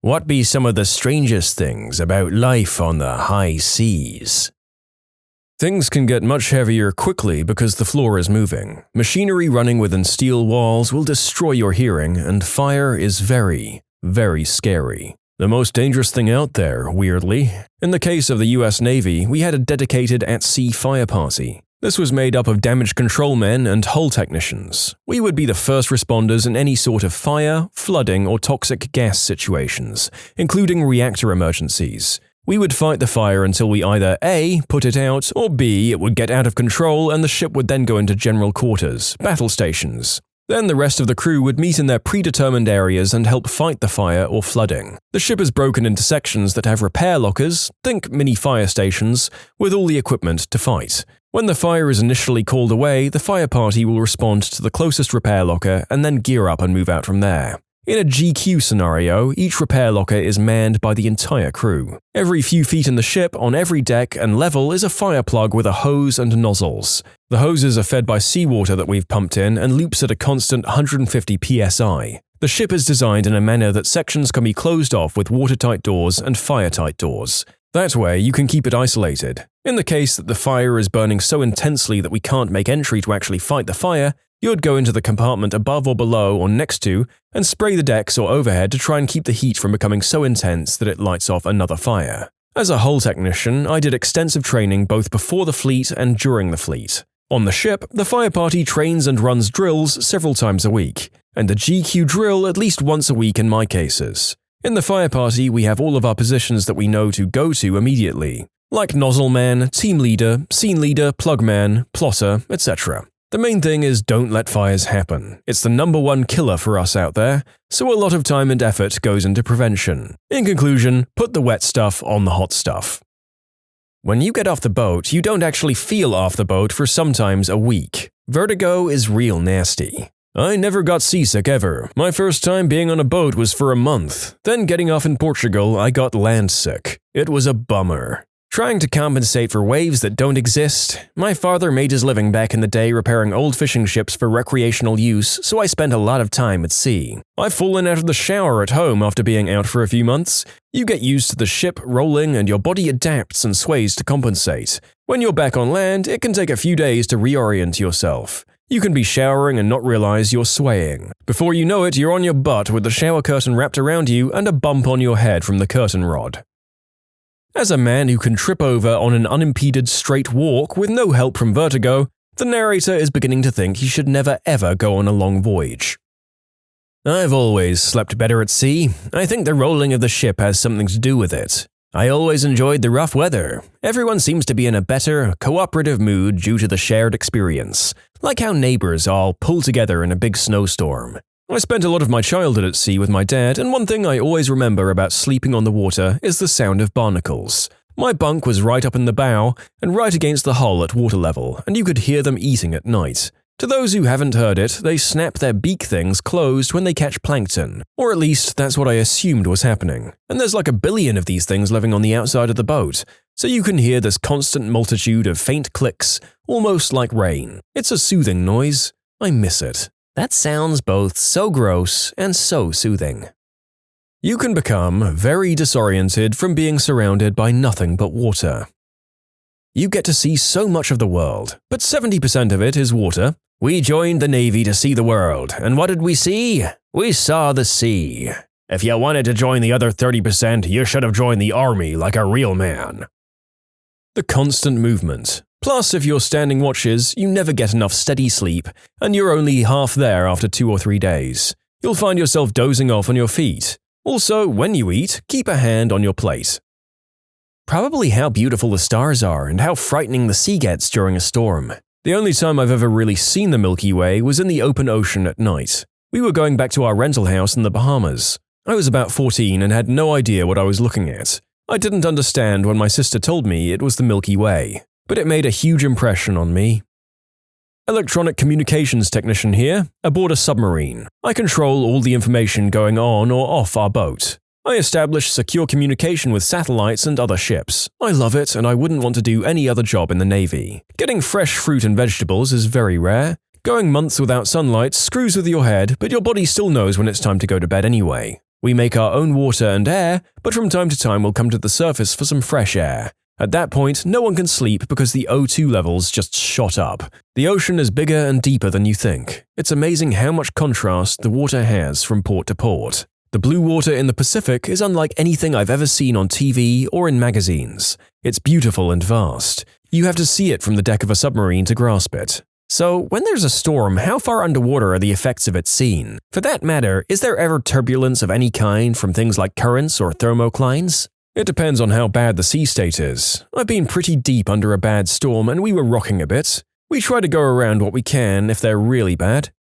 What be some of the strangest things about life on the high seas? Things can get much heavier quickly because the floor is moving. Machinery running within steel walls will destroy your hearing, and fire is very, very scary. The most dangerous thing out there, weirdly. In the case of the US Navy, we had a dedicated at-sea fire party. This was made up of damage control men and hull technicians. We would be the first responders in any sort of fire, flooding, or toxic gas situations, including reactor emergencies. We would fight the fire until we either A, put it out, or B, it would get out of control and the ship would then go into general quarters, battle stations. Then the rest of the crew would meet in their predetermined areas and help fight the fire or flooding. The ship is broken into sections that have repair lockers, think mini fire stations, with all the equipment to fight. When the fire is initially called away, the fire party will respond to the closest repair locker and then gear up and move out from there. In a GQ scenario, each repair locker is manned by the entire crew. Every few feet in the ship, on every deck and level, is a fire plug with a hose and nozzles. The hoses are fed by seawater that we've pumped in and loops at a constant 150 psi. The ship is designed in a manner that sections can be closed off with watertight doors and fire-tight doors. That way, you can keep it isolated. In the case that the fire is burning so intensely that we can't make entry to actually fight the fire, you would go into the compartment above or below or next to and spray the decks or overhead to try and keep the heat from becoming so intense that it lights off another fire. As a hull technician, I did extensive training both before the fleet and during the fleet. On the ship, the fire party trains and runs drills several times a week, and the GQ drill at least once a week in my cases. In the fire party, we have all of our positions that we know to go to immediately, like nozzle man, team leader, scene leader, plug man, plotter, etc. The main thing is don't let fires happen. It's the #1 killer for us out there, so a lot of time and effort goes into prevention. In conclusion, put the wet stuff on the hot stuff. When you get off the boat, you don't actually feel off the boat for sometimes a week. Vertigo is real nasty. I never got seasick ever. My first time being on a boat was for a month. Then getting off in Portugal, I got land sick. It was a bummer. Trying to compensate for waves that don't exist, my father made his living back in the day repairing old fishing ships for recreational use, so I spent a lot of time at sea. I've fallen out of the shower at home after being out for a few months. You get used to the ship rolling and your body adapts and sways to compensate. When you're back on land, it can take a few days to reorient yourself. You can be showering and not realize you're swaying. Before you know it, you're on your butt with the shower curtain wrapped around you and a bump on your head from the curtain rod. As a man who can trip over on an unimpeded straight walk with no help from vertigo, the narrator is beginning to think he should never ever go on a long voyage. I've always slept better at sea. I think the rolling of the ship has something to do with it. I always enjoyed the rough weather. Everyone seems to be in a better, cooperative mood due to the shared experience, like how neighbors all pull together in a big snowstorm. I spent a lot of my childhood at sea with my dad, and one thing I always remember about sleeping on the water is the sound of barnacles. My bunk was right up in the bow and right against the hull at water level, and you could hear them eating at night. To those who haven't heard it, they snap their beak things closed when they catch plankton, or at least that's what I assumed was happening. And there's like 1 billion of these things living on the outside of the boat, so you can hear this constant multitude of faint clicks, almost like rain. It's a soothing noise. I miss it. That sounds both so gross and so soothing. You can become very disoriented from being surrounded by nothing but water. You get to see so much of the world, but 70% of it is water. We joined the Navy to see the world, and what did we see? We saw the sea. If you wanted to join the other 30%, you should have joined the army like a real man. The constant movement. Plus, if you're standing watches, you never get enough steady sleep, and you're only half there after 2 or 3 days. You'll find yourself dozing off on your feet. Also, when you eat, keep a hand on your plate. Probably how beautiful the stars are and how frightening the sea gets during a storm. The only time I've ever really seen the Milky Way was in the open ocean at night. We were going back to our rental house in the Bahamas. I was about 14 and had no idea what I was looking at. I didn't understand when my sister told me it was the Milky Way, but it made a huge impression on me. Electronic communications technician here, aboard a submarine. I control all the information going on or off our boat. I establish secure communication with satellites and other ships. I love it, and I wouldn't want to do any other job in the Navy. Getting fresh fruit and vegetables is very rare. Going months without sunlight screws with your head, but your body still knows when it's time to go to bed anyway. We make our own water and air, but from time to time we'll come to the surface for some fresh air. At that point, no one can sleep because the O2 levels just shot up. The ocean is bigger and deeper than you think. It's amazing how much contrast the water has from port to port. The blue water in the Pacific is unlike anything I've ever seen on TV or in magazines. It's beautiful and vast. You have to see it from the deck of a submarine to grasp it. So, when there's a storm, how far underwater are the effects of it seen? For that matter, is there ever turbulence of any kind from things like currents or thermoclines? It depends on how bad the sea state is. I've been pretty deep under a bad storm and we were rocking a bit. We try to go around what we can if they're really bad.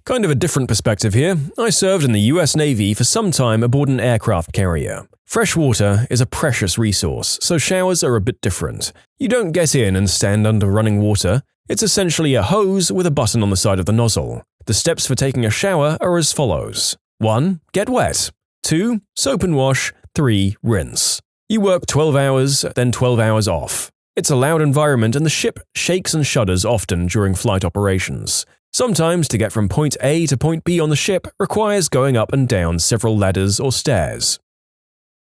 Kind of a different perspective here. I served in the US Navy for some time aboard an aircraft carrier. Fresh water is a precious resource, so showers are a bit different. You don't get in and stand under running water. It's essentially a hose with a button on the side of the nozzle. The steps for taking a shower are as follows. 1. Get wet. 2. Soap and wash. 3. Rinse. You work 12 hours, then 12 hours off. It's a loud environment and the ship shakes and shudders often during flight operations. Sometimes to get from point A to point B on the ship requires going up and down several ladders or stairs.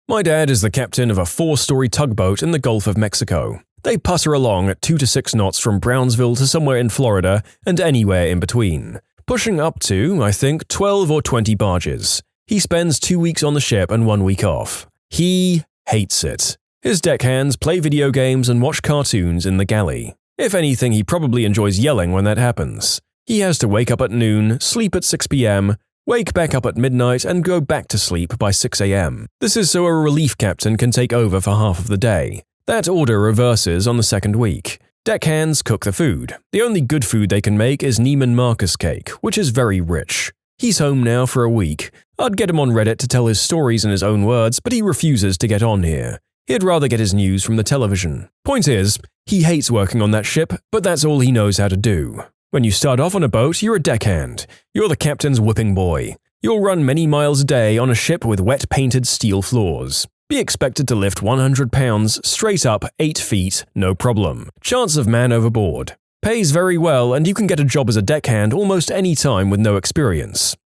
My dad is the captain of a 4-story tugboat in the Gulf of Mexico. They putter along at 2 to 6 knots from Brownsville to somewhere in Florida and anywhere in between, pushing up to, I think, 12 or 20 barges. He spends 2 weeks on the ship and 1 week off. He hates it. His deckhands play video games and watch cartoons in the galley. If anything, he probably enjoys yelling when that happens. He has to wake up at noon, sleep at 6 p.m., wake back up at midnight, and go back to sleep by 6 a.m. This is so a relief captain can take over for half of the day. That order reverses on the second week. Deckhands cook the food. The only good food they can make is Neiman Marcus cake, which is very rich. He's home now for a week. I'd get him on Reddit to tell his stories in his own words, but he refuses to get on here. He'd rather get his news from the television. Point is, he hates working on that ship, but that's all he knows how to do. When you start off on a boat, you're a deckhand. You're the captain's whipping boy. You'll run many miles a day on a ship with wet-painted steel floors. Be expected to lift 100 pounds straight up 8 feet, no problem. Chance of man overboard. Pays very well and you can get a job as a deckhand almost any time with no experience.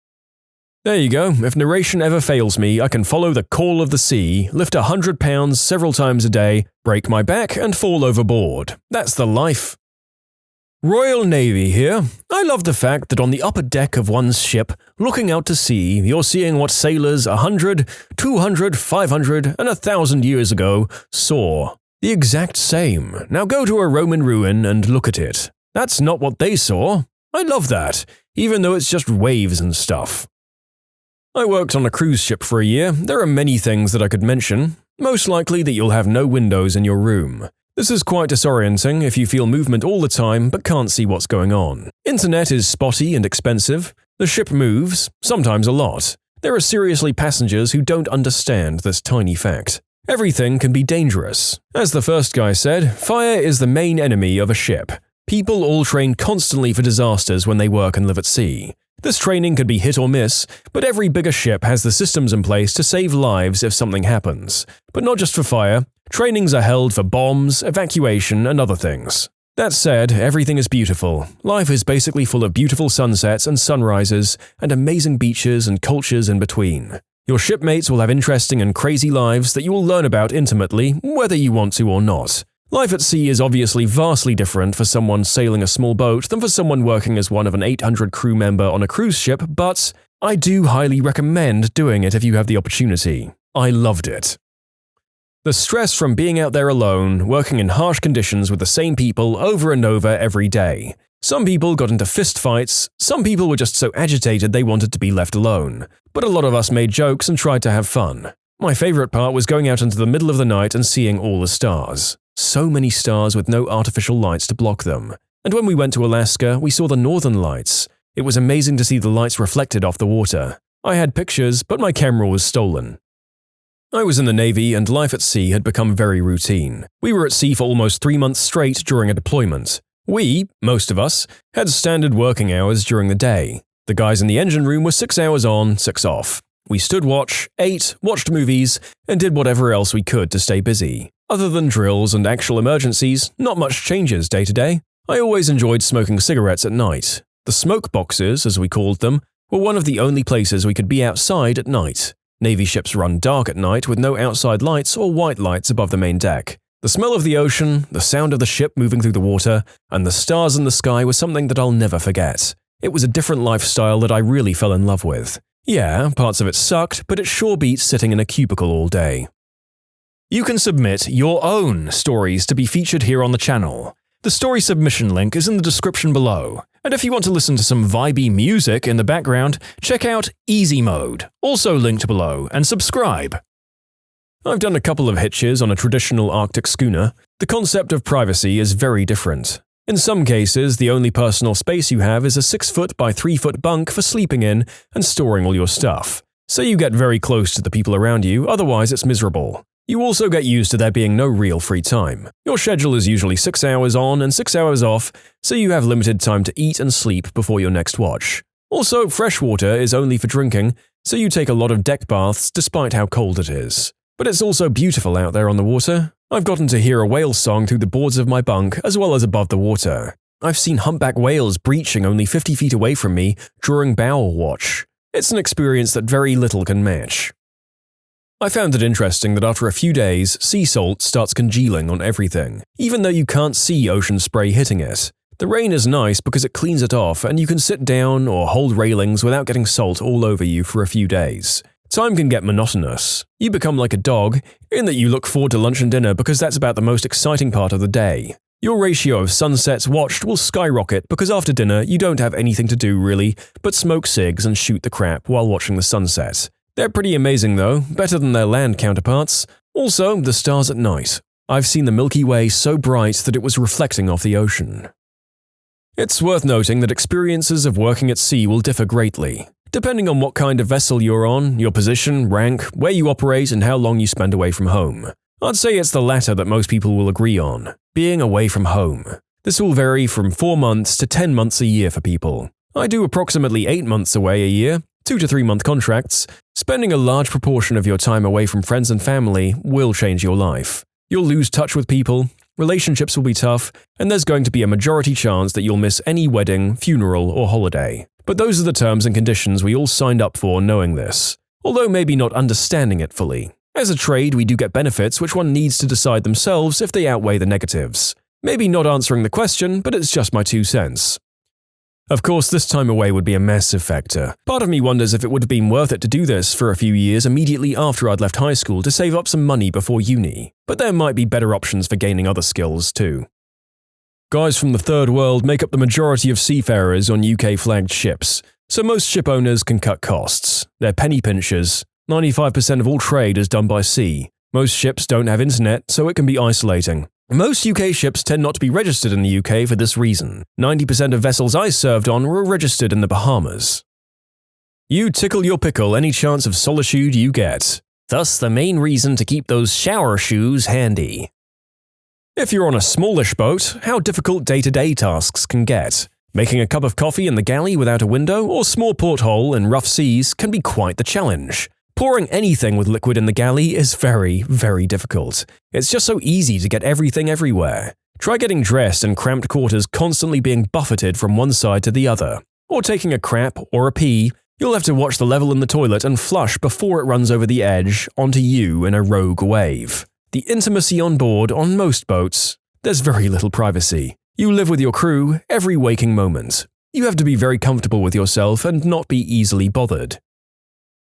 There you go. If narration ever fails me, I can follow the call of the sea, lift 100 pounds several times a day, break my back and fall overboard. That's the life. Royal Navy here. I love the fact that on the upper deck of one's ship, looking out to sea, you're seeing what sailors 100, 200, 500, and 1,000 years ago saw. The exact same. Now go to a Roman ruin and look at it. That's not what they saw. I love that, even though it's just waves and stuff. I worked on a cruise ship for a year. There are many things that I could mention. Most likely that you'll have no windows in your room. This is quite disorienting if you feel movement all the time but can't see what's going on. Internet is spotty and expensive. The ship moves, sometimes a lot. There are seriously passengers who don't understand this tiny fact. Everything can be dangerous. As the first guy said, fire is the main enemy of a ship. People all train constantly for disasters when they work and live at sea. This training can be hit or miss, but every bigger ship has the systems in place to save lives if something happens. But not just for fire. Trainings are held for bombs, evacuation, and other things. That said, everything is beautiful. Life is basically full of beautiful sunsets and sunrises, and amazing beaches and cultures in between. Your shipmates will have interesting and crazy lives that you will learn about intimately, whether you want to or not. Life at sea is obviously vastly different for someone sailing a small boat than for someone working as one of an 800 crew member on a cruise ship, but I do highly recommend doing it if you have the opportunity. I loved it. The stress from being out there alone, working in harsh conditions with the same people over and over every day. Some people got into fistfights, some people were just so agitated they wanted to be left alone. But a lot of us made jokes and tried to have fun. My favorite part was going out into the middle of the night and seeing all the stars. So many stars with no artificial lights to block them. And when we went to Alaska, we saw the northern lights. It was amazing to see the lights reflected off the water. I had pictures, but my camera was stolen. I was in the Navy and life at sea had become very routine. We were at sea for almost 3 months straight during a deployment. We, most of us, had standard working hours during the day. The guys in the engine room were 6 hours on, 6 off. We stood watch, ate, watched movies, and did whatever else we could to stay busy. Other than drills and actual emergencies, not much changes day to day. I always enjoyed smoking cigarettes at night. The smoke boxes, as we called them, were one of the only places we could be outside at night. Navy ships run dark at night with no outside lights or white lights above the main deck. The smell of the ocean, the sound of the ship moving through the water, and the stars in the sky was something that I'll never forget. It was a different lifestyle that I really fell in love with. Yeah, parts of it sucked, but it sure beats sitting in a cubicle all day. You can submit your own stories to be featured here on the channel. The story submission link is in the description below. And if you want to listen to some vibey music in the background, check out easymode, also linked below, and subscribe. I've done a couple of hitches on a traditional Arctic schooner. The concept of privacy is very different. In some cases, the only personal space you have is a 6-foot by 3-foot bunk for sleeping in and storing all your stuff. So you get very close to the people around you, otherwise it's miserable. You also get used to there being no real free time. Your schedule is usually 6 hours on and 6 hours off, so you have limited time to eat and sleep before your next watch. Also, fresh water is only for drinking, so you take a lot of deck baths despite how cold it is. But it's also beautiful out there on the water. I've gotten to hear a whale song through the boards of my bunk as well as above the water. I've seen humpback whales breaching only 50 feet away from me during bow watch. It's an experience that very little can match. I found it interesting that after a few days, sea salt starts congealing on everything, even though you can't see ocean spray hitting it. The rain is nice because it cleans it off and you can sit down or hold railings without getting salt all over you for a few days. Time can get monotonous. You become like a dog, in that you look forward to lunch and dinner because that's about the most exciting part of the day. Your ratio of sunsets watched will skyrocket because after dinner you don't have anything to do really but smoke cigs and shoot the crap while watching the sunset. They're pretty amazing though, better than their land counterparts. Also, the stars at night. I've seen the Milky Way so bright that it was reflecting off the ocean. It's worth noting that experiences of working at sea will differ greatly, depending on what kind of vessel you're on, your position, rank, where you operate, and how long you spend away from home. I'd say it's the latter that most people will agree on, being away from home. This will vary from 4 months to 10 months a year for people. I do approximately 8 months away a year, 2 to 3 month contracts. Spending a large proportion of your time away from friends and family will change your life. You'll lose touch with people, relationships will be tough, and there's going to be a majority chance that you'll miss any wedding, funeral, or holiday. But those are the terms and conditions we all signed up for knowing this, although maybe not understanding it fully. As a trade, we do get benefits which one needs to decide themselves if they outweigh the negatives. Maybe not answering the question, but it's just my 2 cents. Of course, this time away would be a massive factor. Part of me wonders if it would have been worth it to do this for a few years immediately after I'd left high school to save up some money before uni, but there might be better options for gaining other skills too. Guys from the third world make up the majority of seafarers on UK-flagged ships, so most ship owners can cut costs. They're penny pinchers. 95% of all trade is done by sea. Most ships don't have internet, so it can be isolating. Most UK ships tend not to be registered in the UK for this reason. 90% of vessels I served on were registered in the Bahamas. You tickle your pickle any chance of solitude you get. Thus the main reason to keep those shower shoes handy. If you're on a smallish boat, how difficult day-to-day tasks can get. Making a cup of coffee in the galley without a window or small porthole in rough seas can be quite the challenge. Pouring anything with liquid in the galley is very, very difficult. It's just so easy to get everything everywhere. Try getting dressed in cramped quarters constantly being buffeted from one side to the other. Or taking a crap or a pee, you'll have to watch the level in the toilet and flush before it runs over the edge onto you in a rogue wave. The intimacy on board on most boats, there's very little privacy. You live with your crew every waking moment. You have to be very comfortable with yourself and not be easily bothered.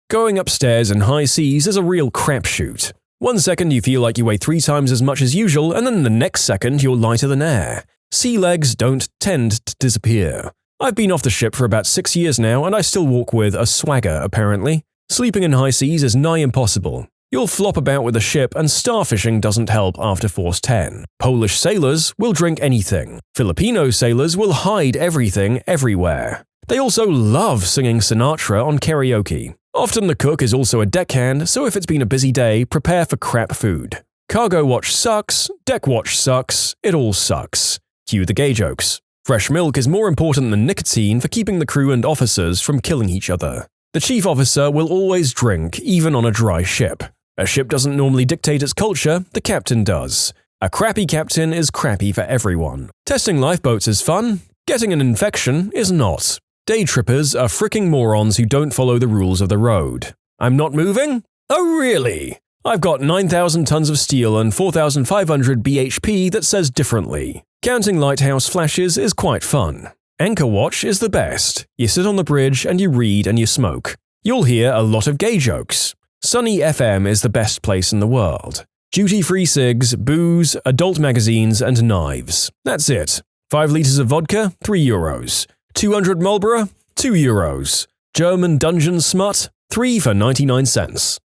Going upstairs in high seas is a real crapshoot. 1 second you feel like you weigh 3 times as much as usual, and then the next second you're lighter than air. Sea legs don't tend to disappear. I've been off the ship for about 6 years now, and I still walk with a swagger, apparently. Sleeping in high seas is nigh impossible. You'll flop about with the ship, and starfishing doesn't help after Force 10. Polish sailors will drink anything. Filipino sailors will hide everything everywhere. They also love singing Sinatra on karaoke. Often the cook is also a deckhand, so if it's been a busy day, prepare for crap food. Cargo watch sucks, deck watch sucks, it all sucks. Cue the gay jokes. Fresh milk is more important than nicotine for keeping the crew and officers from killing each other. The chief officer will always drink, even on a dry ship. A ship doesn't normally dictate its culture, the captain does. A crappy captain is crappy for everyone. Testing lifeboats is fun, getting an infection is not. Day trippers are fricking morons who don't follow the rules of the road. I'm not moving? Oh really? I've got 9,000 tons of steel and 4,500 bhp that says differently. Counting lighthouse flashes is quite fun. Anchor watch is the best. You sit on the bridge and you read and you smoke. You'll hear a lot of gay jokes. Sunny FM is the best place in the world. Duty-free cigs, booze, adult magazines and knives. That's it. 5 litres of vodka, €3. 200 Marlboro, €2. German dungeon smut, 3 for 99 cents.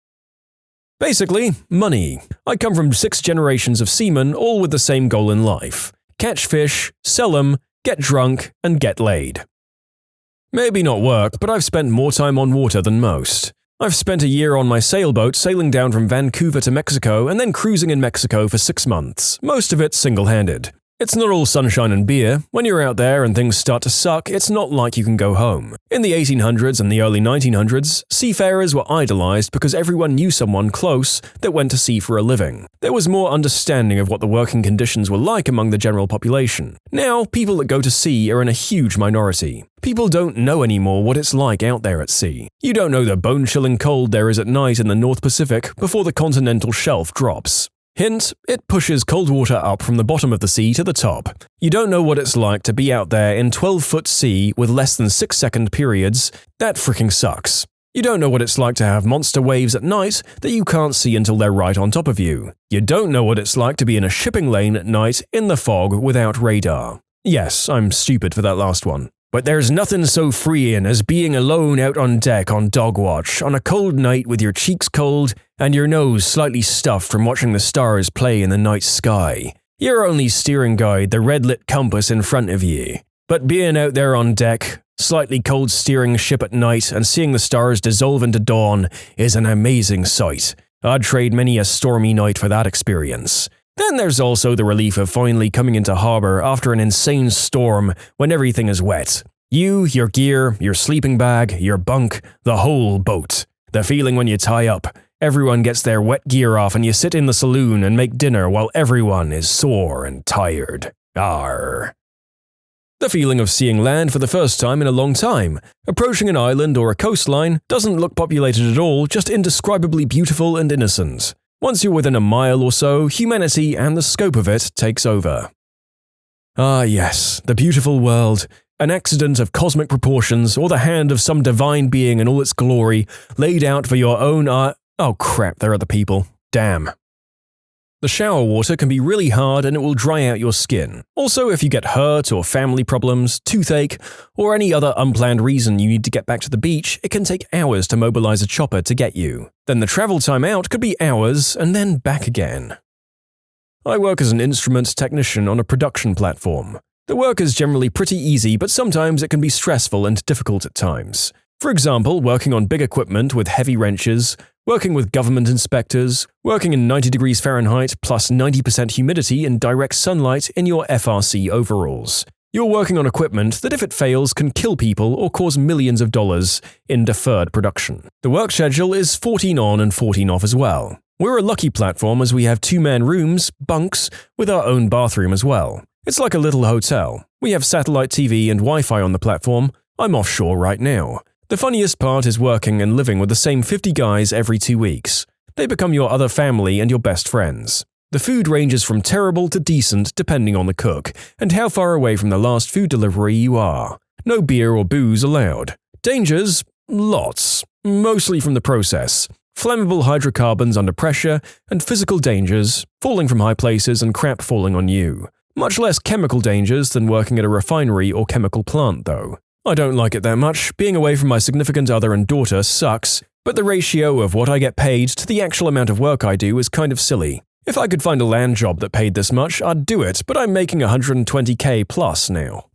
Basically, money. I come from 6 generations of seamen, all with the same goal in life. Catch fish, sell them, get drunk, and get laid. Maybe not work, but I've spent more time on water than most. I've spent a year on my sailboat sailing down from Vancouver to Mexico and then cruising in Mexico for 6 months, most of it single-handed. It's not all sunshine and beer. When you're out there and things start to suck, it's not like you can go home. In the 1800s and the early 1900s, seafarers were idolized because everyone knew someone close that went to sea for a living. There was more understanding of what the working conditions were like among the general population. Now, people that go to sea are in a huge minority. People don't know anymore what it's like out there at sea. You don't know the bone-chilling cold there is at night in the North Pacific before the continental shelf drops. Hint, it pushes cold water up from the bottom of the sea to the top. You don't know what it's like to be out there in 12-foot sea with less than 6-second periods. That freaking sucks. You don't know what it's like to have monster waves at night that you can't see until they're right on top of you. You don't know what it's like to be in a shipping lane at night in the fog without radar. Yes, I'm stupid for that last one. But there's nothing so freeing as being alone out on deck on dog watch on a cold night with your cheeks cold and your nose slightly stuffed from watching the stars play in the night sky. Your only steering guide, the red-lit compass in front of you. But being out there on deck, slightly cold steering ship at night and seeing the stars dissolve into dawn is an amazing sight. I'd trade many a stormy night for that experience. Then there's also the relief of finally coming into harbour after an insane storm when everything is wet. You, your gear, your sleeping bag, your bunk, the whole boat. The feeling when you tie up, everyone gets their wet gear off and you sit in the saloon and make dinner while everyone is sore and tired. Arr. The feeling of seeing land for the first time in a long time. Approaching an island or a coastline doesn't look populated at all, just indescribably beautiful and innocent. Once you're within a mile or so, humanity and the scope of it takes over. Ah yes, the beautiful world, an accident of cosmic proportions or the hand of some divine being in all its glory, laid out for your own eye. Oh crap, there are the people. Damn. The shower water can be really hard and it will dry out your skin. Also, if you get hurt or family problems, toothache, or any other unplanned reason you need to get back to the beach, it can take hours to mobilize a chopper to get you. Then the travel time out could be hours and then back again. I work as an instrument technician on a production platform. The work is generally pretty easy, but sometimes it can be stressful and difficult at times. For example, working on big equipment with heavy wrenches, working with government inspectors, working in 90 degrees Fahrenheit plus 90% humidity in direct sunlight in your FRC overalls. You're working on equipment that if it fails can kill people or cause millions of dollars in deferred production. The work schedule is 14 on and 14 off as well. We're a lucky platform as we have 2-man rooms, bunks, with our own bathroom as well. It's like a little hotel. We have satellite TV and Wi-Fi on the platform. I'm offshore right now. The funniest part is working and living with the same 50 guys every 2 weeks. They become your other family and your best friends. The food ranges from terrible to decent depending on the cook and how far away from the last food delivery you are. No beer or booze allowed. Dangers? Lots. Mostly from the process. Flammable hydrocarbons under pressure and physical dangers, falling from high places and crap falling on you. Much less chemical dangers than working at a refinery or chemical plant though. I don't like it that much. Being away from my significant other and daughter sucks, but the ratio of what I get paid to the actual amount of work I do is kind of silly. If I could find a land job that paid this much, I'd do it, but I'm making $120K plus now.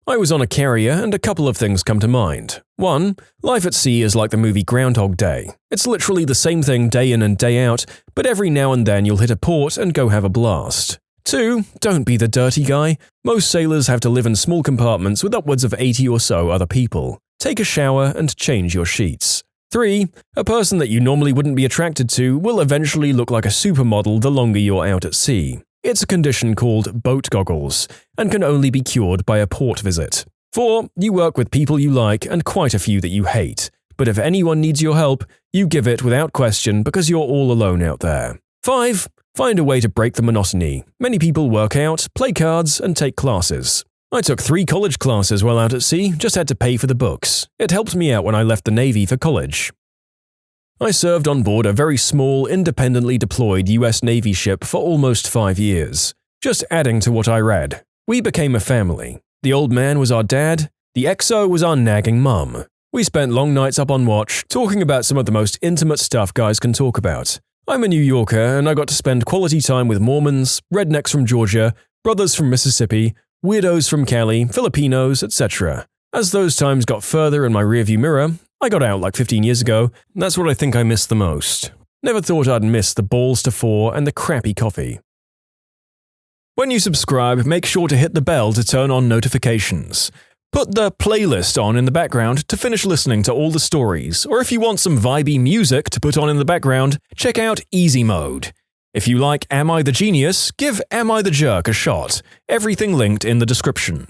I was on a carrier and a couple of things come to mind. 1. Life at sea is like the movie Groundhog Day. It's literally the same thing day in and day out, but every now and then you'll hit a port and go have a blast. 2. Don't be the dirty guy. Most sailors have to live in small compartments with upwards of 80 or so other people. Take a shower and change your sheets. 3. A person that you normally wouldn't be attracted to will eventually look like a supermodel the longer you're out at sea. It's a condition called boat goggles, and can only be cured by a port visit. 4. You work with people you like and quite a few that you hate. But if anyone needs your help, you give it without question because you're all alone out there. 5. Find a way to break the monotony. Many people work out, play cards, and take classes. I took 3 college classes while out at sea, just had to pay for the books. It helped me out when I left the Navy for college. I served on board a very small, independently deployed US Navy ship for almost 5 years. Just adding to what I read. We became a family. The old man was our dad, the XO was our nagging mum. We spent long nights up on watch, talking about some of the most intimate stuff guys can talk about. I'm a New Yorker, and I got to spend quality time with Mormons, rednecks from Georgia, brothers from Mississippi, weirdos from Cali, Filipinos, etc. As those times got further in my rearview mirror, I got out like 15 years ago, and that's what I think I miss the most. Never thought I'd miss the balls to 4 and the crappy coffee. When you subscribe, make sure to hit the bell to turn on notifications. Put the playlist on in the background to finish listening to all the stories, or if you want some vibey music to put on in the background, check out easymode. If you like Am I the Genius, give Am I the Jerk a shot. Everything linked in the description.